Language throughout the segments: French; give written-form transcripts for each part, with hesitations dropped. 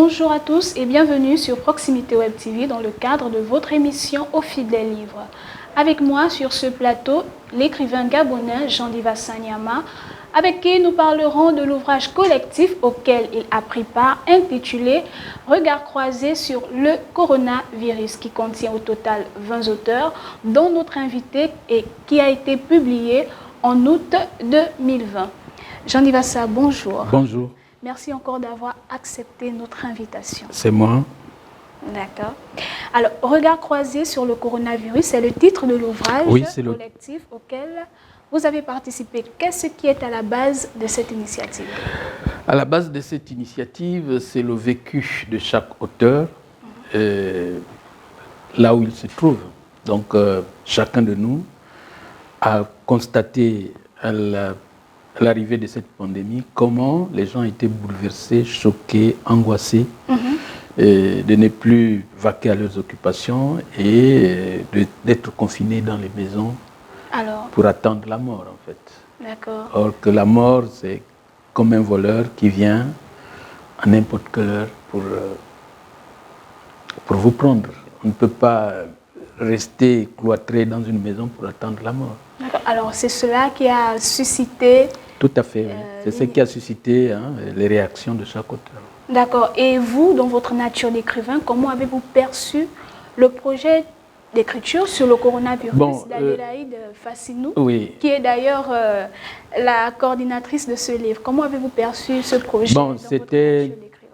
Bonjour à tous et bienvenue sur Proximité Web TV dans le cadre de votre émission Au fil des livres. Avec moi sur ce plateau, l'écrivain gabonais Jean-Diva Sanyama, avec qui nous parlerons de l'ouvrage collectif auquel il a pris part, intitulé Regard croisé sur le coronavirus, qui contient au total 20 auteurs, dont notre invité et qui a été publié en août 2020. Jean-Diva Sa, bonjour. Bonjour. Merci encore d'avoir accepté notre invitation. C'est moi. D'accord. Alors, Regard croisé sur le coronavirus, c'est le titre de l'ouvrage collectif auquel vous avez participé. Qu'est-ce qui est à la base de cette initiative? À la base de cette initiative, c'est le vécu de chaque auteur, là où il se trouve. Donc, chacun de nous a constaté à l'arrivée de cette pandémie comment les gens étaient bouleversés, choqués, angoissés, de ne plus vaquer à leurs occupations et d'être confinés dans les maisons pour attendre la mort, en fait. D'accord. Or que la mort, c'est comme un voleur qui vient à n'importe quelle heure pour vous prendre. On ne peut pas rester cloîtré dans une maison pour attendre la mort. D'accord. Alors, c'est cela qui a suscité... Tout à fait, oui. C'est ce qui a suscité les réactions de chaque auteur. D'accord. Et vous, dans votre nature d'écrivain, comment avez-vous perçu le projet d'écriture sur le coronavirus d'Adélaïde Fassinou, qui est d'ailleurs la coordinatrice de ce livre? Comment avez-vous perçu ce projet?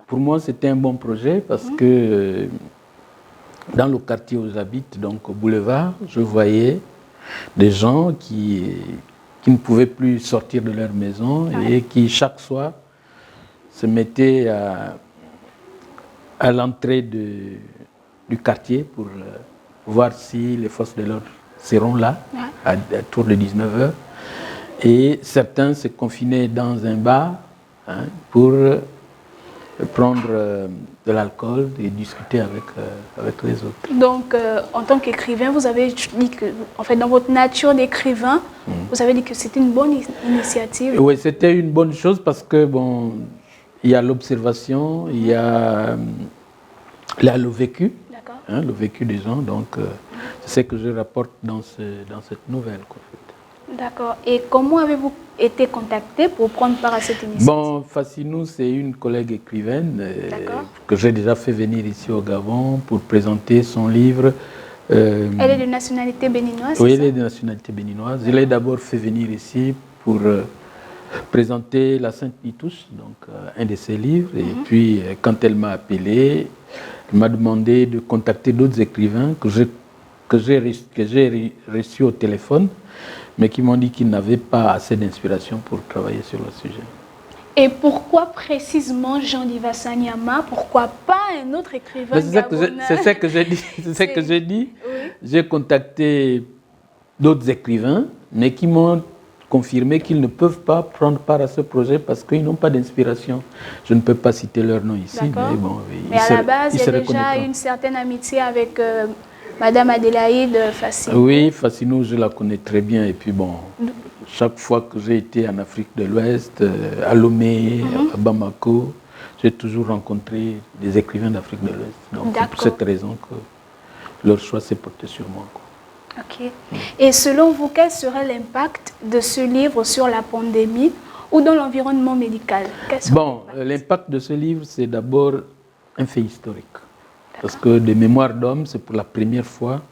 Pour moi, c'était un bon projet parce que dans le quartier où j'habite, donc au boulevard, je voyais des gens qui ne pouvaient plus sortir de leur maison et qui, chaque soir, se mettaient à l'entrée du quartier pour voir si les forces de l'ordre seront là, à tour de 19h. Et certains se confinaient dans un bar pour prendre de l'alcool et discuter avec les autres. Donc, en tant qu'écrivain, vous avez dit que, en fait, dans votre nature d'écrivain, vous avez dit que c'était une bonne initiative. Oui, c'était une bonne chose parce que, bon, il y a l'observation, il y a le vécu, le vécu des gens. Donc, c'est ce que je rapporte dans cette nouvelle. D'accord. Et comment avez-vous été contacté pour prendre part à cette initiative? Bon, Fassinou, c'est une collègue écrivaine que j'ai déjà fait venir ici au Gabon pour présenter son livre. Elle est de nationalité béninoise? Oui, elle est de nationalité béninoise. Je l'ai d'abord fait venir ici pour présenter La Sainte Nitouche, donc un de ses livres. Et puis, quand elle m'a appelé, elle m'a demandé de contacter d'autres écrivains que j'ai reçus au téléphone, mais qui m'ont dit qu'ils n'avaient pas assez d'inspiration pour travailler sur le sujet. Et pourquoi précisément Jean-Diva Sanyama? Pourquoi pas un autre écrivain gabonais? C'est ce que j'ai dit. C'est ce que j'ai dit. Oui. J'ai contacté d'autres écrivains, mais qui m'ont confirmé qu'ils ne peuvent pas prendre part à ce projet parce qu'ils n'ont pas d'inspiration. Je ne peux pas citer leur nom ici, mais bon... Mais à la base, il y a déjà une certaine amitié avec... Madame Adélaïde Fassinou. Oui, Fassinou, je la connais très bien. Et puis bon, chaque fois que j'ai été en Afrique de l'Ouest, à Lomé, à Bamako, j'ai toujours rencontré des écrivains d'Afrique de l'Ouest. Donc c'est pour cette raison que leur choix s'est porté sur moi. Ok. Et selon vous, quel serait l'impact de ce livre sur la pandémie ou dans l'environnement médical? Bon, l'impact de ce livre, c'est d'abord un fait historique. Parce que de mémoire d'homme, c'est pour la première fois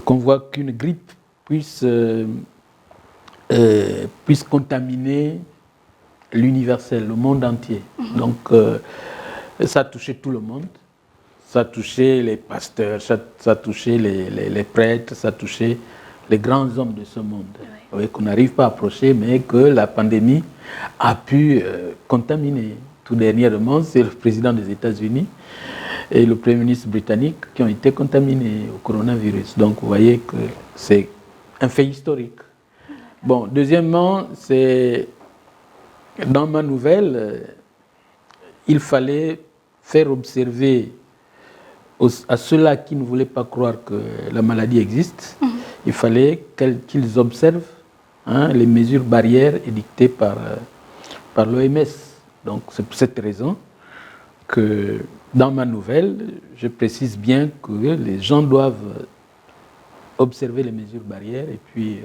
qu'on voit qu'une grippe puisse contaminer l'universel, le monde entier. Donc, ça a touché tout le monde. Ça a touché les pasteurs, ça a touché les prêtres, ça a touché les grands hommes de ce monde. Oui. Qu'on n'arrive pas à approcher, mais que la pandémie a pu contaminer. Tout dernièrement, c'est le président des États-Unis et le Premier ministre britannique qui ont été contaminés au coronavirus. Donc, vous voyez que c'est un fait historique. Bon, deuxièmement, c'est dans ma nouvelle, il fallait faire observer à ceux-là qui ne voulaient pas croire que la maladie existe, il fallait qu'ils observent les mesures barrières édictées par l'OMS. Donc, c'est pour cette raison que dans ma nouvelle, je précise bien que les gens doivent observer les mesures barrières et puis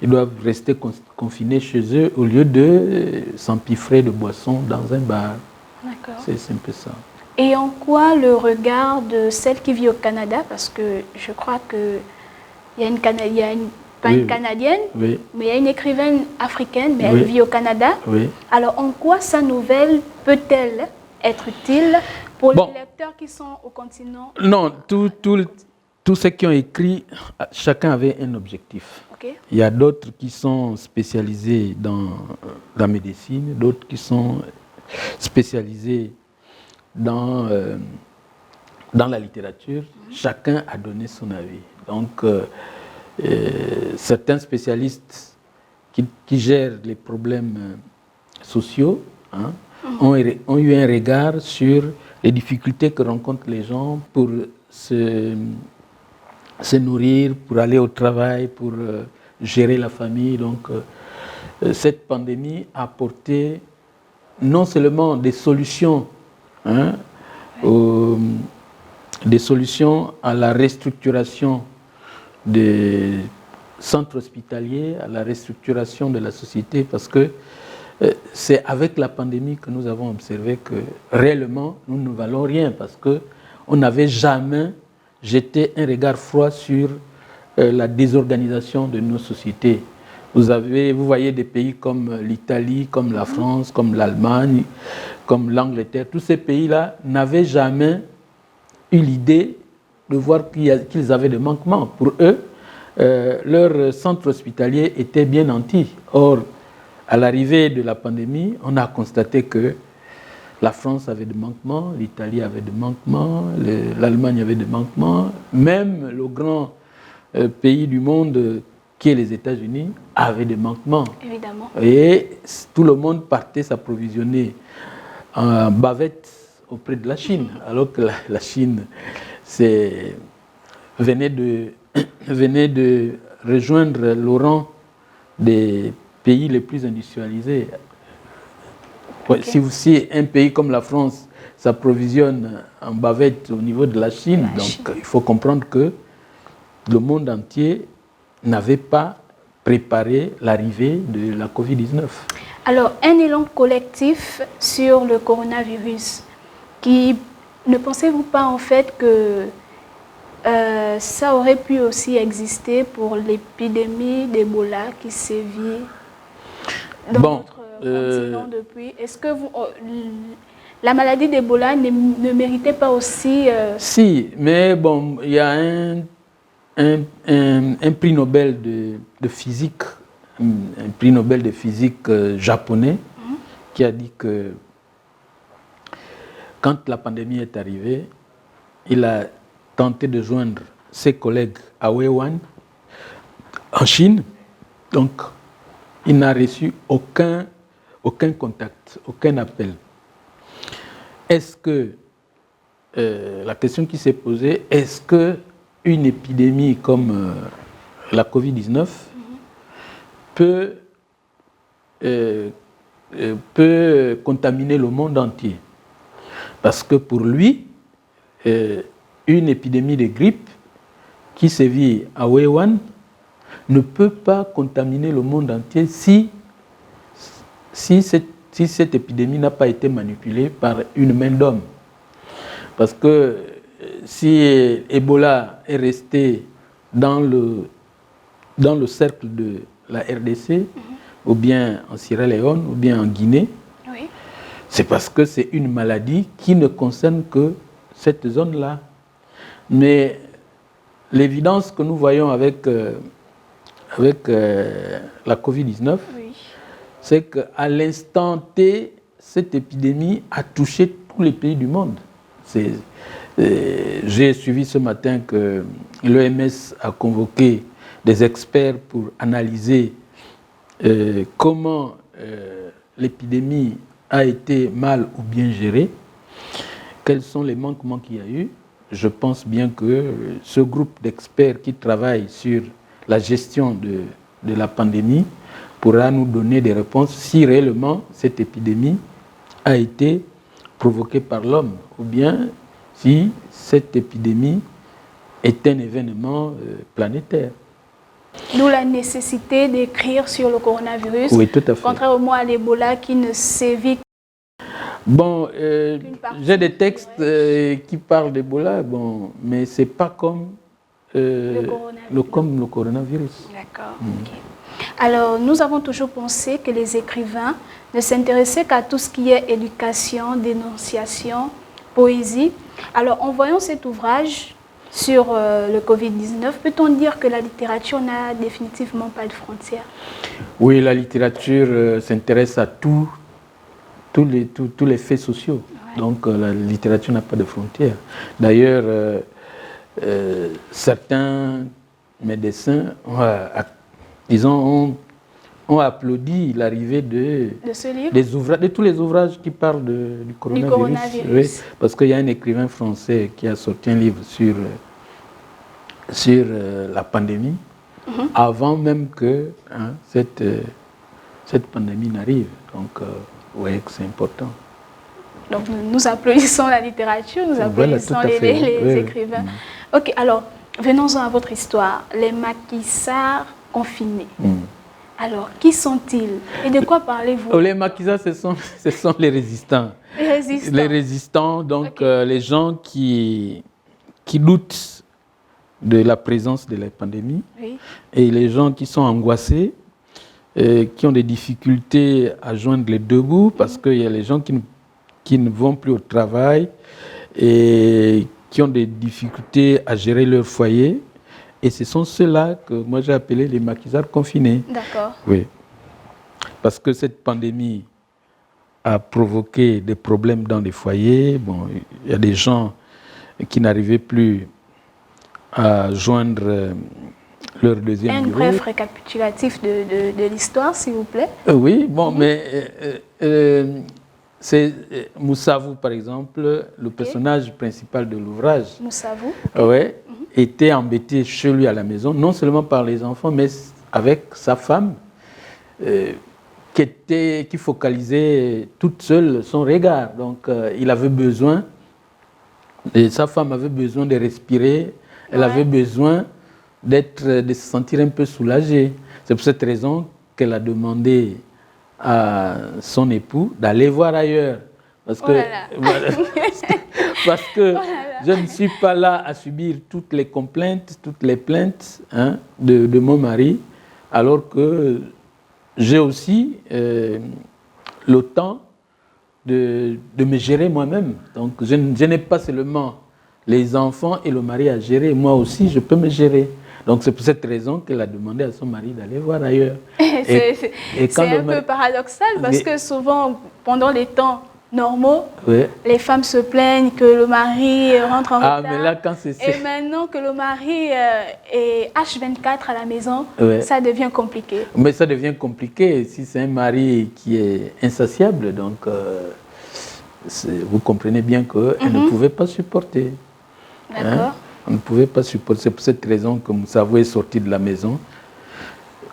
ils doivent rester confinés chez eux au lieu de s'empiffrer de boissons dans un bar. D'accord. C'est un peu ça. Et en quoi le regard de celle qui vit au Canada, parce que je crois qu'il y a une Canadienne, pas Oui, une Canadienne, oui, mais il y a une écrivaine africaine, mais Oui. elle vit au Canada. oui. Alors en quoi sa nouvelle peut-elle être utile pour Bon. les lecteurs qui sont au continent? Non, tous ceux qui ont écrit, chacun avait un objectif. Ok. Il y a d'autres qui sont spécialisés dans la médecine, d'autres qui sont spécialisés dans la littérature. Chacun a donné son avis. Donc, certains spécialistes qui gèrent les problèmes sociaux ont eu un regard sur les difficultés que rencontrent les gens pour se nourrir, pour aller au travail, pour gérer la famille. Donc, cette pandémie a apporté non seulement des solutions, des solutions à la restructuration des centres hospitaliers, à la restructuration de la société, parce que c'est avec la pandémie que nous avons observé que réellement nous ne valons rien, parce qu'on n'avait jamais jeté un regard froid sur la désorganisation de nos sociétés. Vous voyez des pays comme l'Italie, comme la France, comme l'Allemagne, comme l'Angleterre. Tous ces pays-là n'avaient jamais eu l'idée de voir qu'ils avaient des manquements. Pour eux, leur centre hospitalier était bien nanti. Or, à l'arrivée de la pandémie, on a constaté que la France avait des manquements, l'Italie avait des manquements, l'Allemagne avait des manquements, même le grand pays du monde qui est les États-Unis avait des manquements. Évidemment. Et tout le monde partait s'approvisionner en bavette auprès de la Chine, alors que la Chine venait de rejoindre le rang des pays les plus industrialisés. Okay. Si un pays comme la France s'approvisionne en bavette au niveau de la Chine, il faut comprendre que le monde entier n'avait pas préparé l'arrivée de la Covid-19. Alors, un élan collectif sur le coronavirus, ne pensez-vous pas en fait que ça aurait pu aussi exister pour l'épidémie d'Ebola qui sévit dans notre continent depuis? Est-ce que la maladie d'Ebola ne méritait pas aussi... Si, mais bon, il y a un prix Nobel de physique, un prix Nobel de physique japonais, qui a dit que quand la pandémie est arrivée, il a tenté de joindre ses collègues à Wuhan, en Chine. Donc, il n'a reçu aucun contact, aucun appel. Est-ce que, la question qui s'est posée, est-ce qu'une épidémie comme la Covid-19 peut contaminer le monde entier? Parce que pour lui, une épidémie de grippe qui sévit à Wuhan ne peut pas contaminer le monde entier si cette épidémie n'a pas été manipulée par une main d'homme. Parce que si Ebola est resté dans le cercle de la RDC, ou bien en Sierra Leone, ou bien en Guinée, c'est parce que c'est une maladie qui ne concerne que cette zone-là. Mais l'évidence que nous voyons avec la Covid-19, c'est qu'à l'instant T, cette épidémie a touché tous les pays du monde. J'ai suivi ce matin que l'OMS a convoqué des experts pour analyser comment l'épidémie a été mal ou bien gérée, quels sont les manquements qu'il y a eu. Je pense bien que ce groupe d'experts qui travaille sur la gestion de la pandémie pourra nous donner des réponses si réellement cette épidémie a été provoquée par l'homme, ou bien si cette épidémie est un événement planétaire. D'où la nécessité d'écrire sur le coronavirus, oui, tout à fait. Contrairement à l'Ebola qui ne sévit. Bon, j'ai des textes qui parlent d'Ebola, bon, mais ce n'est pas comme le coronavirus. D'accord. Okay. Alors, nous avons toujours pensé que les écrivains ne s'intéressaient qu'à tout ce qui est éducation, dénonciation, poésie. Alors, en voyant cet ouvrage sur le Covid-19, peut-on dire que la littérature n'a définitivement pas de frontières? Oui, la littérature s'intéresse à tous les faits sociaux. Ouais. Donc, la littérature n'a pas de frontières. D'ailleurs, certains médecins ont applaudi l'arrivée de tous les ouvrages qui parlent du coronavirus. Oui, parce qu'il y a un écrivain français qui a sorti un livre sur la pandémie, avant même que cette pandémie n'arrive. Donc, vous voyez que c'est important. Donc, nous applaudissons la littérature, nous applaudissons les écrivains. Ok, alors, venons-en à votre histoire. Les maquisards confinés. Alors, qui sont-ils et de quoi parlez-vous? Les maquisards, ce sont les résistants. Les résistants, donc les gens qui doutent de la présence de la pandémie, et les gens qui sont angoissés, qui ont des difficultés à joindre les deux bouts, parce qu'il y a les gens qui ne vont plus au travail et qui ont des difficultés à gérer leur foyer. Et ce sont ceux-là que moi j'ai appelés les maquisards confinés. D'accord. Oui. Parce que cette pandémie a provoqué des problèmes dans les foyers. Bon, il y a des gens qui n'arrivaient plus à joindre leur deuxième bureau. Un bref récapitulatif de l'histoire, s'il vous plaît. Oui, bon, mais c'est Moussavou, par exemple, le personnage principal de l'ouvrage. Moussavou. Oui, était embêté chez lui à la maison, non seulement par les enfants, mais avec sa femme, qui focalisait toute seule son regard. Donc, il avait besoin, et sa femme avait besoin de respirer, elle avait besoin de se sentir un peu soulagée. C'est pour cette raison qu'elle a demandé à son époux d'aller voir ailleurs. Parce que, parce que je ne suis pas là à subir toutes les complaintes, toutes les plaintes de mon mari, alors que j'ai aussi le temps de me gérer moi-même. Donc je n'ai pas seulement les enfants et le mari à gérer, moi aussi je peux me gérer. Donc c'est pour cette raison qu'elle a demandé à son mari d'aller voir ailleurs. C'est un peu paradoxal parce que souvent, pendant les temps normaux, les femmes se plaignent que le mari rentre en retard. Mais là, quand et maintenant que le mari est H24 à la maison, ça devient compliqué. Mais ça devient compliqué si c'est un mari qui est insatiable. Donc, vous comprenez bien qu'elle ne pouvait pas supporter. D'accord. On ne pouvait pas supporter. C'est pour cette raison que Moussavou est sorti de la maison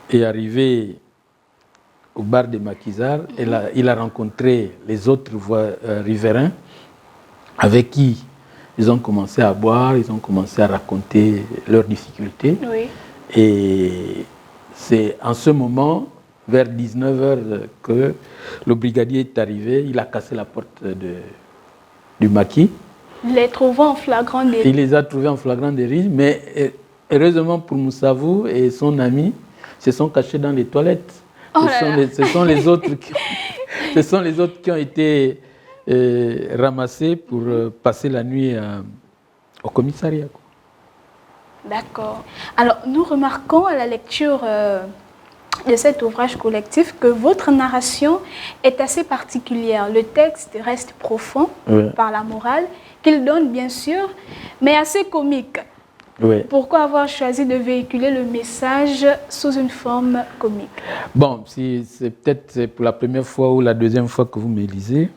et arrivé au bar des maquisards. Il a rencontré les autres riverains avec qui ils ont commencé à boire, ils ont commencé à raconter leurs difficultés. Oui. Et c'est en ce moment, vers 19h, que le brigadier est arrivé. Il a cassé la porte du maquis. Les trouvant en flagrant délit. Il les a trouvés en flagrant délit, mais heureusement pour Moussavou et son ami, se sont cachés dans les toilettes. Ce sont les autres qui ont été ramassés pour passer la nuit au commissariat. D'accord. Alors, nous remarquons à la lecture de cet ouvrage collectif que votre narration est assez particulière. Le texte reste profond par la morale qu'il donne, bien sûr, mais assez comique. Pourquoi avoir choisi de véhiculer le message sous une forme comique? Bon, c'est peut-être pour la première fois ou la deuxième fois que vous me lisez.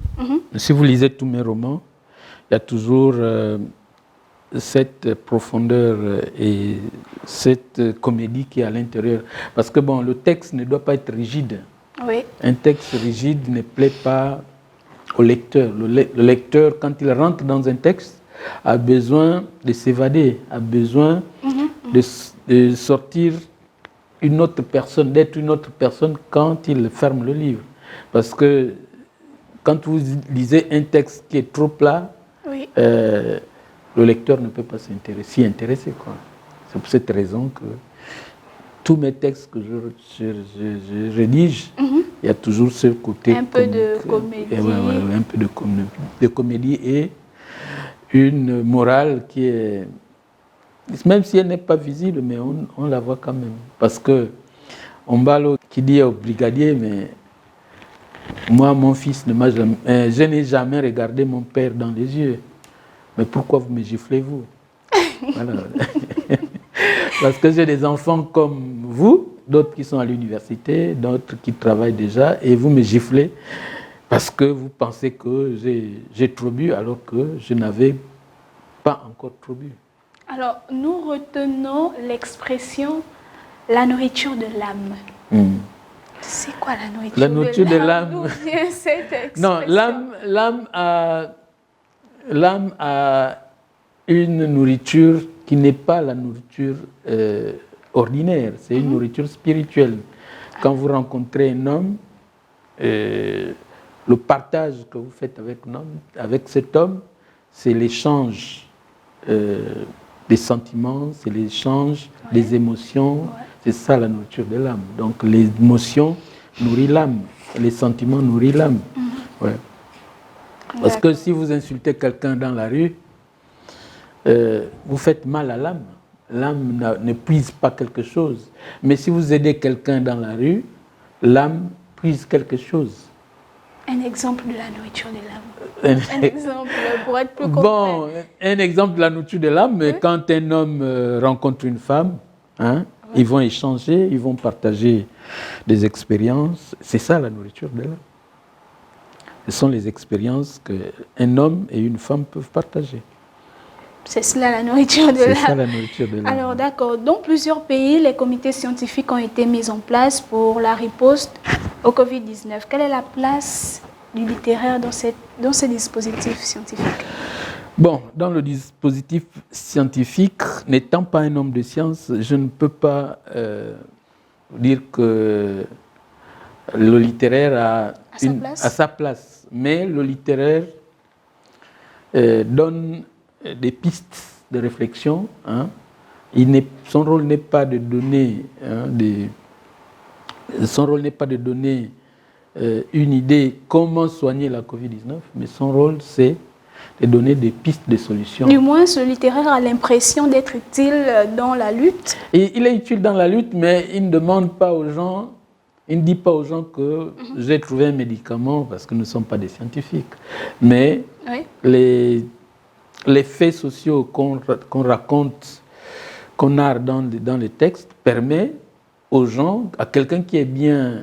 Si vous lisez tous mes romans, il y a toujours cette profondeur et cette comédie qui est à l'intérieur. Parce que bon, le texte ne doit pas être rigide. Un texte rigide ne plaît pas au lecteur. Le lecteur, quand il rentre dans un texte, a besoin de s'évader, a besoin de sortir une autre personne, d'être une autre personne quand il ferme le livre. Parce que quand vous lisez un texte qui est trop plat, Oui. Le lecteur ne peut pas s'y intéresser, quoi. C'est pour cette raison que tous mes textes que je rédige, il y a toujours ce côté... Un peu de comédie. Un peu de comédie et une morale qui est... Même si elle n'est pas visible, mais on la voit quand même. Parce que Ombalo qui dit au brigadier, mais moi, mon fils, je n'ai jamais regardé mon père dans les yeux. Mais pourquoi vous me giflez, vous? Voilà. Parce que j'ai des enfants comme vous, d'autres qui sont à l'université, d'autres qui travaillent déjà, et vous me giflez parce que vous pensez que j'ai trop bu alors que je n'avais pas encore trop bu. Alors, nous retenons l'expression « la nourriture de l'âme ». C'est quoi la nourriture de l'âme? D'où vient cette expression? Non, l'âme a une nourriture qui n'est pas la nourriture ordinaire, c'est une nourriture spirituelle. Quand vous rencontrez un homme, le partage que vous faites avec cet homme, c'est l'échange des sentiments, c'est l'échange des émotions, c'est ça la nourriture de l'âme. Donc l'émotion nourrit l'âme, les sentiments nourrissent l'âme. Ouais. Parce que si vous insultez quelqu'un dans la rue, vous faites mal à l'âme. L'âme ne puise pas quelque chose. Mais si vous aidez quelqu'un dans la rue, l'âme puise quelque chose. Un exemple de la nourriture de l'âme. Un exemple pour être plus concret. Bon, un exemple de la nourriture de l'âme, quand un homme rencontre une femme, ils vont échanger, ils vont partager des expériences. C'est ça la nourriture de l'âme. Ce sont les expériences qu'un homme et une femme peuvent partager. C'est cela la nourriture de l'âme. C'est ça la nourriture de l'âme. Alors d'accord, dans plusieurs pays, les comités scientifiques ont été mis en place pour la riposte au Covid-19. Quelle est la place du littéraire dans ce dispositif scientifique? Bon, dans le dispositif scientifique, n'étant pas un homme de science, je ne peux pas dire que le littéraire a sa place. Mais le littéraire donne des pistes de réflexion. Son rôle n'est pas de donner une idée comment soigner la Covid-19, mais son rôle c'est de donner des pistes de solutions. Du moins, ce littéraire a l'impression d'être utile dans la lutte. Et il est utile dans la lutte, mais il ne demande pas aux gens, il ne dit pas aux gens que j'ai trouvé un médicament parce que nous ne sommes pas des scientifiques. Mais les faits sociaux qu'on raconte, qu'on narre dans les textes, permet aux gens, à quelqu'un qui est bien,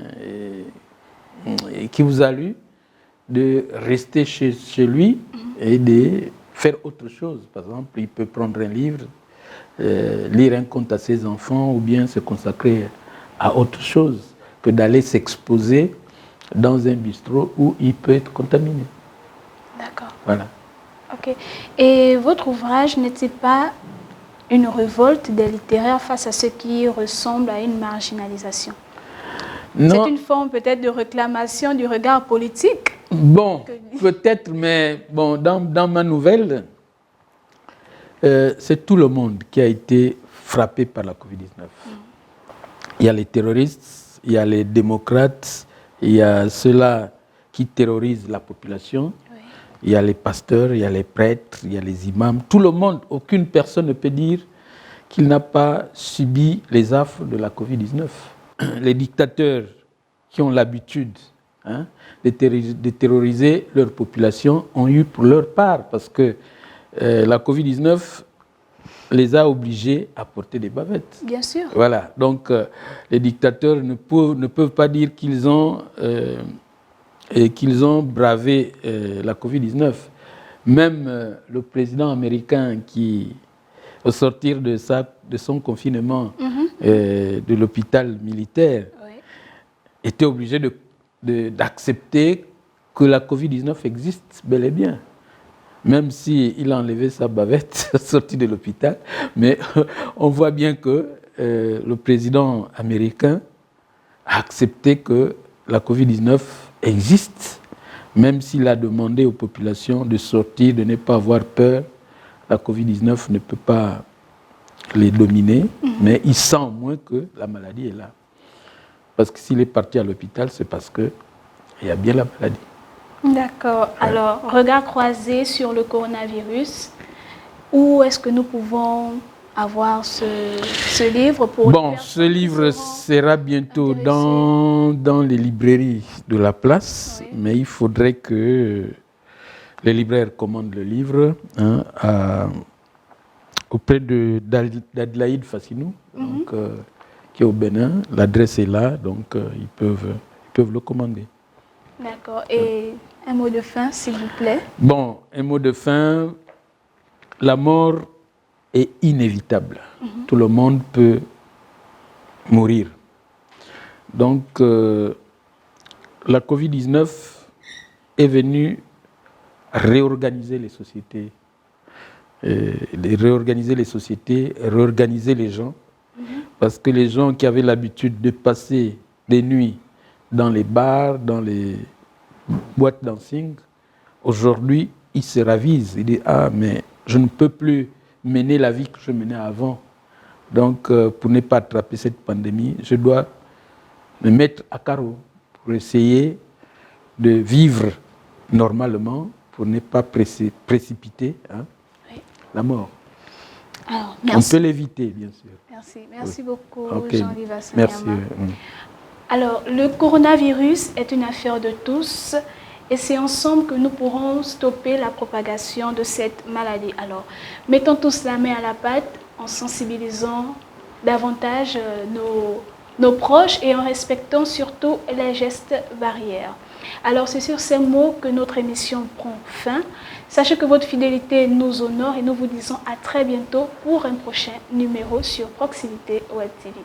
et qui vous a lu, de rester chez lui et de faire autre chose. Par exemple, il peut prendre un livre, lire un conte à ses enfants ou bien se consacrer à autre chose que d'aller s'exposer dans un bistrot où il peut être contaminé. D'accord. Voilà. Ok. Et votre ouvrage n'était pas une révolte des littéraires face à ce qui ressemble à une marginalisation? Non. C'est une forme peut-être de réclamation du regard politique? Bon, peut-être, mais bon, dans ma nouvelle, c'est tout le monde qui a été frappé par la Covid-19. Il y a les terroristes, il y a les démocrates, il y a ceux-là qui terrorisent la population, il y a les pasteurs, il y a les prêtres, il y a les imams. Tout le monde, aucune personne ne peut dire qu'il n'a pas subi les affres de la Covid-19. Les dictateurs qui ont l'habitude de terroriser leur population ont eu pour leur part, parce que la Covid-19 les a obligés à porter des bavettes. Bien sûr. Voilà, donc les dictateurs ne peuvent pas dire qu'ils ont bravé la Covid-19. Même le président américain qui, au sortir de son confinement de l'hôpital militaire, était obligé d'accepter que la Covid-19 existe bel et bien. Même s'il a enlevé sa bavette sorti de l'hôpital, mais on voit bien que le président américain a accepté que la Covid-19 existe, même s'il a demandé aux populations de sortir, de ne pas avoir peur. La Covid-19 ne peut pas les dominer, mais il sent au moins que la maladie est là. Parce que s'il est parti à l'hôpital, c'est parce qu'il y a bien la maladie. D'accord. Ouais. Alors, regard croisé sur le coronavirus, où est-ce que nous pouvons avoir ce livre pour... Bon, ce livre sera bientôt dans les librairies de la place, oui. Mais il faudrait que les libraires commandent le livre auprès d'Adelaïde Fassinou, donc, qui est au Bénin. L'adresse est là, donc ils peuvent le commander. D'accord. Et un mot de fin, s'il vous plaît. Bon, un mot de fin. La mort est inévitable. Tout le monde peut mourir. Donc, la Covid-19 est venue réorganiser les sociétés. Réorganiser les gens. Parce que les gens qui avaient l'habitude de passer des nuits dans les bars, dans les boîtes dancing, aujourd'hui, ils se ravisent. Ils disent « Ah, mais je ne peux plus mener la vie que je menais avant. Donc, pour ne pas attraper cette pandémie, je dois me mettre à carreau pour essayer de vivre normalement, pour ne pas précipiter la mort. » Alors, on peut l'éviter, bien sûr. Merci beaucoup, okay. Jean-Yves Asanyama. Merci. Alors, le coronavirus est une affaire de tous et c'est ensemble que nous pourrons stopper la propagation de cette maladie. Alors, mettons tous la main à la pâte en sensibilisant davantage nos proches et en respectant surtout les gestes barrières. Alors, c'est sur ces mots que notre émission prend fin. Sachez que votre fidélité nous honore et nous vous disons à très bientôt pour un prochain numéro sur Proximité Web TV.